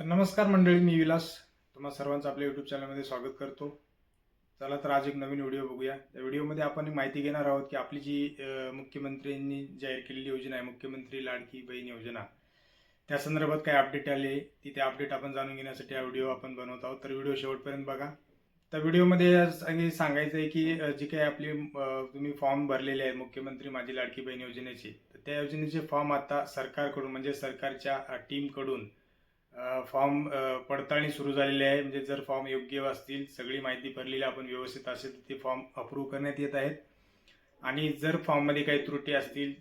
तर नमस्कार मंडळी, मी विलास तुम्हा सर्वांचं आपल्या यूट्यूब चॅनलमध्ये स्वागत करतो. चला तर आज एक नवीन व्हिडिओ बघूया. त्या व्हिडिओमध्ये आपण माहिती घेणार आहोत की आपली जी मुख्यमंत्र्यांनी जाहीर केलेली योजना आहे, मुख्यमंत्री लाडकी बहीण योजना, त्या संदर्भात काय अपडेट आले ती ते अपडेट आपण जाणून घेण्यासाठी हा व्हिडिओ आपण बनवत आहोत. तर व्हिडिओ शेवटपर्यंत बघा. त्या व्हिडिओमध्ये सांगायचं आहे की जी काही आपली तुम्ही फॉर्म भरलेले आहेत मुख्यमंत्री माझी लाडकी बहीण योजनेचे, तर त्या योजनेचे फॉर्म आता सरकारकडून म्हणजे सरकारच्या टीमकडून फॉर्म पडताळणी सुरू झालेली आहे. म्हणजे जर फॉर्म योग्य असतील, सगळी माहिती भरलेली आपण व्यवस्थित असेल तर ते फॉर्म अप्रूव्ह करण्यात येत आहेत. आणि जर फॉर्ममध्ये काही त्रुटी असतील,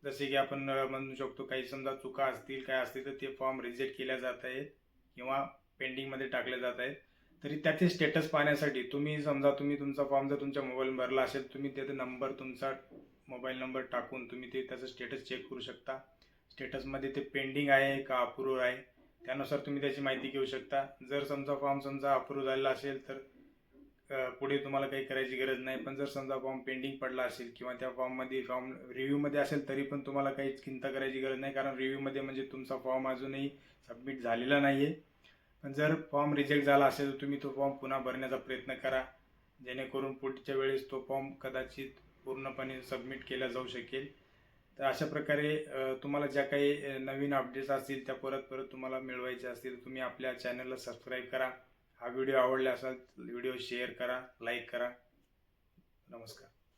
जसे की आपण म्हणू शकतो काही समजा चुका असतील काय असतील, तर ते फॉर्म रिजेक्ट केल्या जात आहेत किंवा पेंडिंगमध्ये टाकले जात आहेत. तरी त्याचे स्टेटस पाहण्यासाठी तुम्ही तुमचा फॉर्म जर तुमच्या मोबाईल भरला असेल, तुम्ही त्याचा नंबर तुमचा मोबाईल नंबर टाकून तुम्ही त्याचं स्टेटस चेक करू शकता. स्टेटसमध्ये ते पेंडिंग आहे का अप्रूव्ह आहे त्यानुसार तुम्ही त्याची माहिती घेऊ शकता. जर फॉर्म अप्रूव्ह झालेला असेल तर पुढे तुम्हाला काही करायची गरज नाही. पण जर फॉर्म पेंडिंग पडला असेल किंवा त्या फॉर्म रिव्ह्यूमध्ये असेल तरी पण तुम्हाला काही चिंता करायची गरज नाही, कारण रिव्ह्यूमध्ये म्हणजे तुमचा फॉर्म अजूनही सबमिट झालेला नाही आहे. पण जर फॉर्म रिजेक्ट झाला असेल तर तुम्ही तो फॉर्म पुन्हा भरण्याचा प्रयत्न करा, जेणेकरून पुढच्या वेळेस तो फॉर्म कदाचित पूर्णपणे सबमिट केला जाऊ शकेल. तर अशा प्रकारे तुम्हाला ज्या काही नवीन अपडेट्स असतील त्या परत तुम्हाला मिळवायच्या असतील तुम्ही आपल्या चॅनलला सबस्क्राईब करा. हा व्हिडिओ आवडला असेल व्हिडिओ शेअर करा, लाईक करा. नमस्कार.